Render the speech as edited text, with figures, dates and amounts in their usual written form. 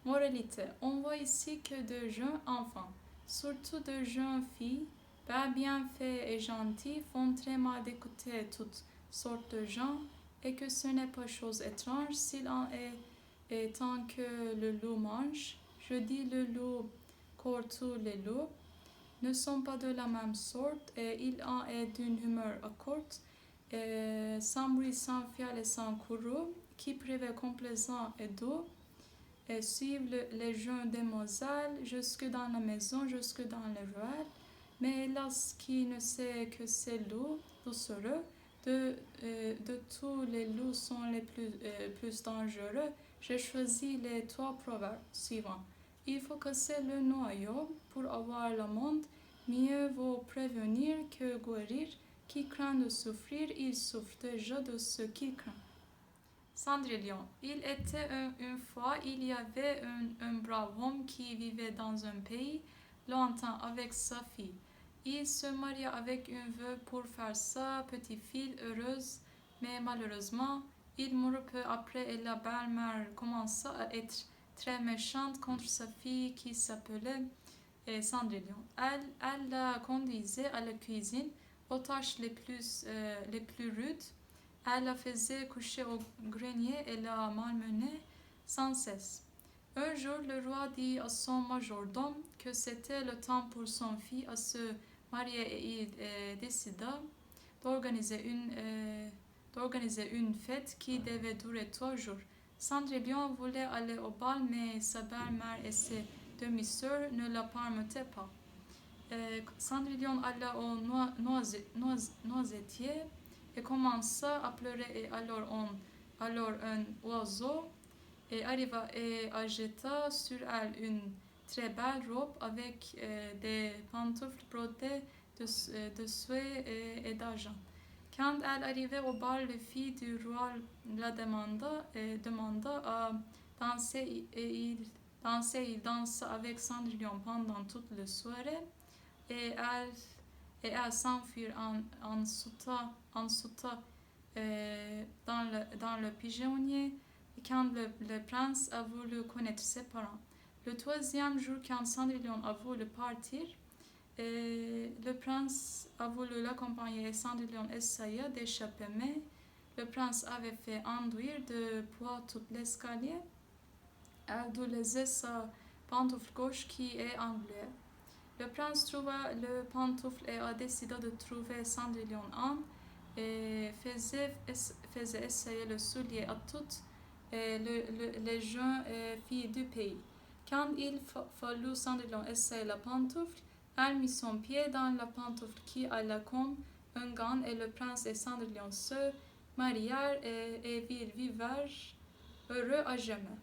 Moralité, on voit ici que de jeunes enfants, surtout de jeunes filles, bien faits et gentils, font très mal d'écouter toutes sortes de gens, et que ce n'est pas chose étrange s'il en est, et tant que le loup mange. Je dis le loup, car tous les loups ne sont pas de la même sorte, et il en est d'une humeur accorte, sans bruit, sans fiel et sans courroux, qui prévaut complaisant et doux, et suivent les jeunes demoiselles jusque dans la maison, jusque dans les ruelles. Mais hélas, qui ne sait que ces loups doucereux de tous les loups sont les plus dangereux. J'ai choisi les 3 proverbes suivants. Il faut casser le noyau pour avoir le monde. Mieux vaut prévenir que guérir. Qui craint de souffrir, il souffre déjà de ce qu'il craint. Cendrillon. Il était une fois, il y avait un brave homme qui vivait dans un pays lointain avec sa fille. Il se maria avec une veuve pour faire sa petite-fille heureuse, mais malheureusement, il mourut peu après et la belle-mère commença à être très méchante contre sa fille qui s'appelait Cendrillon. Elle la conduisait à la cuisine aux tâches les plus rudes. Elle la faisait coucher au grenier et la malmenait sans cesse. Un jour, le roi dit à son majordome que c'était le temps pour son fils à se marier et il décida d'organiser une fête qui devait durer 3 jours. Cendrillon voulait aller au bal, mais sa belle-mère et ses demi-sœurs ne la permettaient pas. Cendrillon alla au noisetier et commença à pleurer, et alors un oiseau arriva et jeta sur elle une très belle robe avec des pantoufles brodées de suède et d'argent. Quand elle arrivait au bal, le fils du roi la demanda à danser, et il dansa avec Cendrillon pendant toute la soirée, et elle s'enfuit en sautant dans le pigeonnier quand le prince a voulu connaître ses parents. Le 3e jour, quand Cendrillon a voulu partir, le prince a voulu l'accompagner, et Cendrillon essaya d'échapper, mais le prince avait fait enduire de poids tout l'escalier. Elle dut laisser sa pantoufle gauche qui est engluée. Le prince trouva le pantoufle et a décidé de trouver Cendrillon et faisait essayer le soulier à toutes les jeunes filles du pays. Quand il fallut Cendrillon essayer la pantoufle, elle mit son pied dans la pantoufle qui alla comme un gant, et le prince et Cendrillon se marièrent et vivèrent heureux à jamais.